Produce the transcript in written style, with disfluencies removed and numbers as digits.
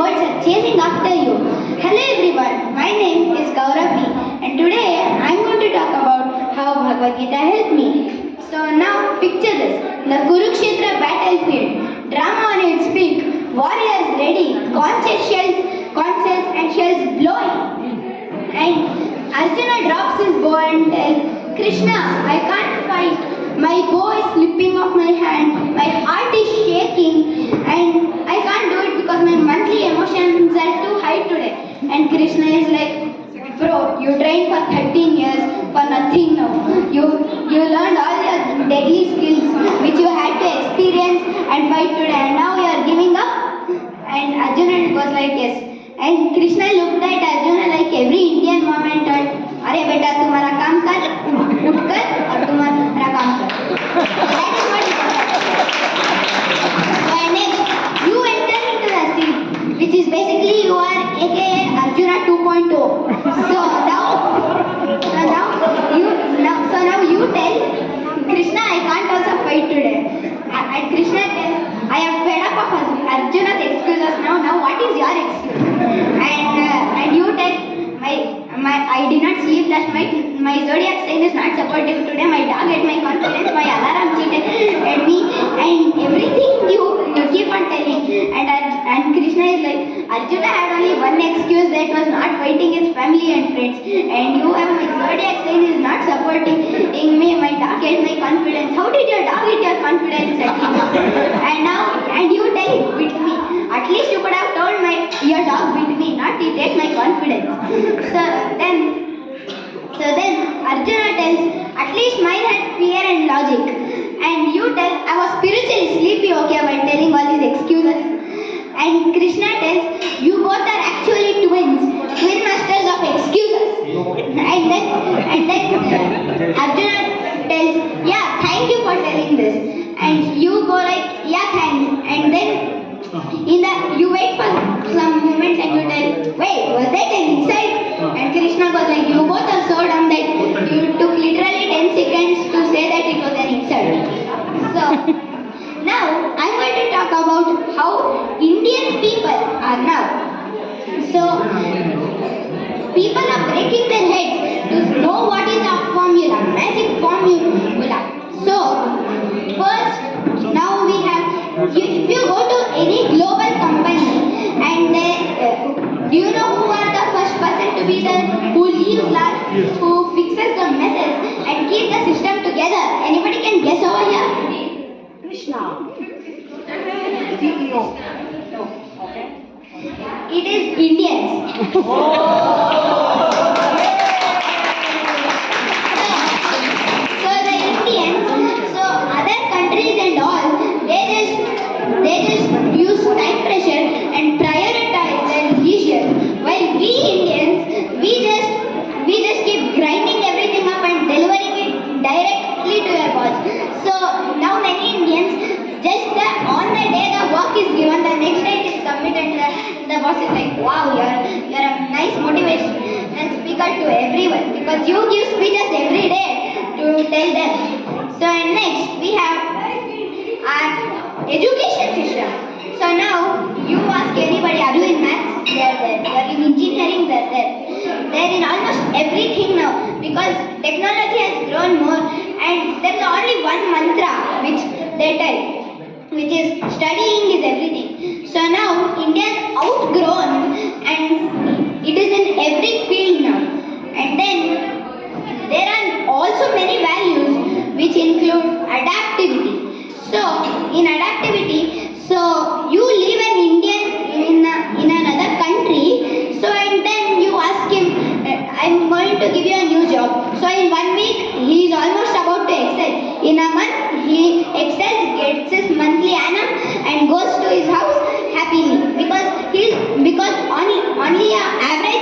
words are chasing after you. Hello everyone, my name is Gauravi and today I am going to talk about how Bhagavad Gita helped me. So now picture this, the Kurukshetra battlefield, drama on its peak, warriors ready, conches and shells blowing. And Arjuna drops his bow and tells, Krishna, I can't fight. My bow is slipping off my hand, my heart is shaking, and I can't do it because my monthly emotions are too high today. And Krishna is like, bro, you trained for 13 years for nothing now. You learned all your deadly skills which you had to experience and fight today, and now you are giving up? And Arjuna was like, yes. And Krishna looked at Arjuna like every Indian mom and told, अरे बेटा तुम्हारा काम कर, उठकर और तुम्हारा काम कर. That is what it was. And next, you enter into the scene, which is basically you are aka Arjuna 2.0. So now you tell Krishna, I can't also fight today. And Krishna tells, I am fed up of Arjuna's excuses now. Now what is your excuse? And you tell, I did not sleep last night. My zodiac sign is not supportive today. My dog ate my confidence. My alarm cheated at me. And everything you keep on telling. And Krishna is like, Arjuna had only one excuse, that was not fighting his family and friends. And you have my zodiac sign is not supporting me. My dog ate my confidence. How did your dog eat your confidence at me? And you tell it beat me. At least you could have told your dog beat me, not it ate my confidence. So then Arjuna tells, at least mine had fear and logic. And you tell, I was spiritually sleepy, okay, by telling all these excuses. And Krishna tells, you both are actually twin masters of excuses. And then Arjuna tells, yeah, thank you for telling this. And you go like, yeah, thanks. And then you wait for some moments and you tell, wait, was that an inside? And Krishna goes like, you both are so dumb that you took literally 10 seconds to say that it was an insult. So now I'm going to talk about how Indian people are now. So people are breaking their heads to know what is a formula, magic formula. So first, now we have, if you go to any global company and do you know who are the first person to be there, who leaves last, who fixes the messes and keep the system together? Anybody can guess over here? Krishna. CEO. No. Okay. It is Indians. So the Indians, so other countries and all, they just use time pressure and prioritize their leisure. While we Indians, we just keep grinding everything up and delivering it directly to your boss. So now many Indians, just on the day the work is given, the next day it is submitted, the boss is like, wow, you're a nice motivation and speaker to everyone because you give speeches every day to tell them. So next we have our education system. So now you ask anybody, are you in maths? They are there. They are in engineering? They are there. They are in almost everything now because technology has grown more and there is only one mantra which they tell, which is studying is everything. So now India is outgrown and it is in every field now. And then there are also many values which include adaptivity. So in adaptivity, so you live an Indian in another country, so and then you ask him, I'm going to give you a new job. So in 1 week, he is almost about to excel. In a month, he excels, gets his monthly annum and goes to his house happily because only an average